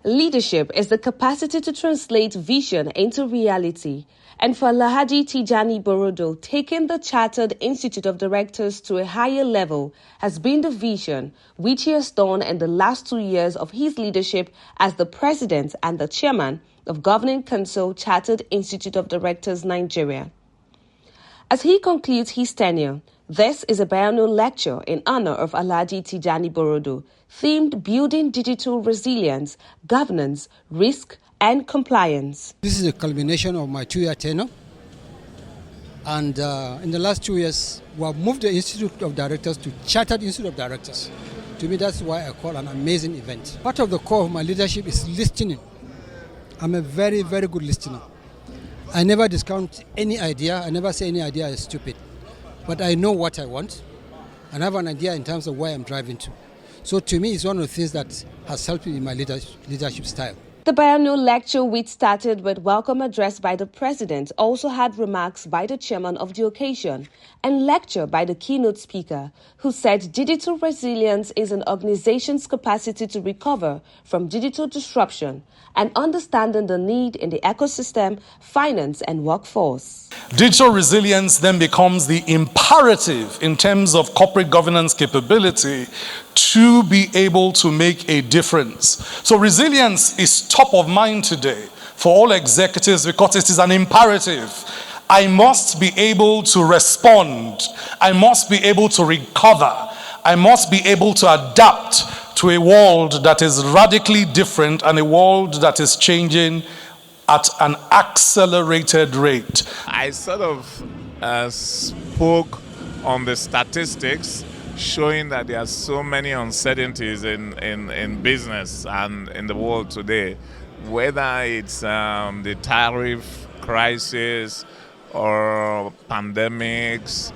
Leadership is the capacity to translate vision into reality. And for Alhaji Tijjani Borrodo, taking the Chartered Institute of Directors to a higher level has been the vision which he has done in the last 2 years of his leadership as the president and the chairman of Governing Council Chartered Institute of Directors Nigeria. As he concludes his tenure, this is a biennial lecture in honor of Alhaji Tijjani Borrodo, themed Building Digital Resilience, Governance, Risk and Compliance. This is a culmination of my 2-year tenure. And in the last 2 years, we have moved the Institute of Directors to Chartered Institute of Directors. To me, that's why I call it an amazing event. Part of the core of my leadership is listening. I'm a very, very good listener. I never discount any idea. I never say any idea is stupid. But I know what I want, and I have an idea in terms of where I'm driving to. So to me, it's one of the things that has helped me in my leadership style. The biennial lecture, which started with welcome address by the president, also had remarks by the chairman of the occasion and lecture by the keynote speaker, who said digital resilience is an organization's capacity to recover from digital disruption and understanding the need in the ecosystem, finance and workforce. Digital resilience then becomes the imperative in terms of corporate governance capability to be able to make a difference. So resilience is top of mind today for all executives because it is an imperative. I must be able to respond. I must be able to recover. I must be able to adapt to a world that is radically different and a world that is changing at an accelerated rate. I sort of spoke on the statistics showing that there are so many uncertainties in business and in the world today, whether it's the tariff crisis or pandemics,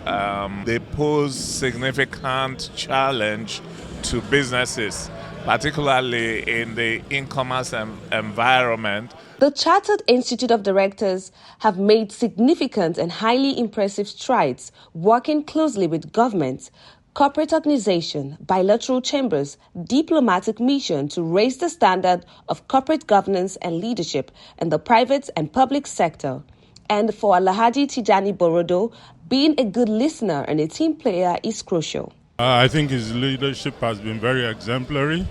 they pose significant challenge to businesses, particularly in the e-commerce environment. The Chartered Institute of Directors have made significant and highly impressive strides working closely with governments, corporate organizations, bilateral chambers, diplomatic mission to raise the standard of corporate governance and leadership in the private and public sector. And for Alhaji Tijjani Borrodo, being a good listener and a team player is crucial. I think his leadership has been very exemplary.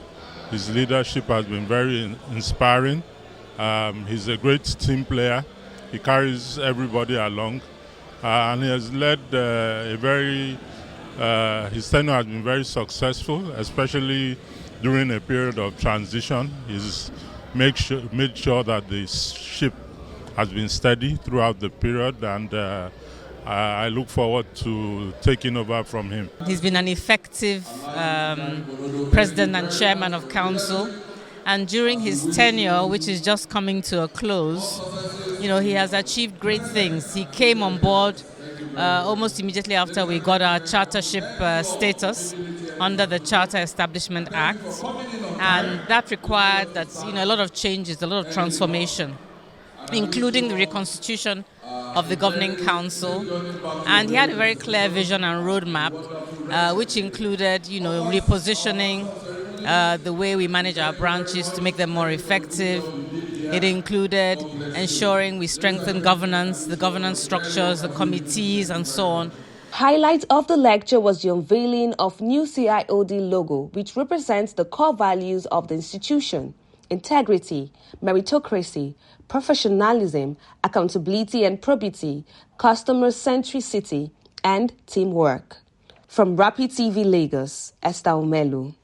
His leadership has been very inspiring. He's a great team player. He carries everybody along. And he has led his tenure has been very successful, especially during a period of transition. He's made sure that the ship has been steady throughout the period, and I look forward to taking over from him. He's been an effective president and chairman of council, and during his tenure, which is just coming to a close, he has achieved great things. He came on board almost immediately after we got our chartership status under the Charter Establishment Act, and that required that a lot of changes, a lot of transformation, including the reconstitution of the Governing Council. And he had a very clear vision and roadmap, which included, repositioning the way we manage our branches to make them more effective. It included ensuring we strengthen governance, the governance structures, the committees, and so on. Highlight of the lecture was the unveiling of new CIoD logo, which represents the core values of the institution: integrity, meritocracy, professionalism, accountability and probity, customer centricity, and teamwork. From Rapid TV Lagos, Esther Omelu.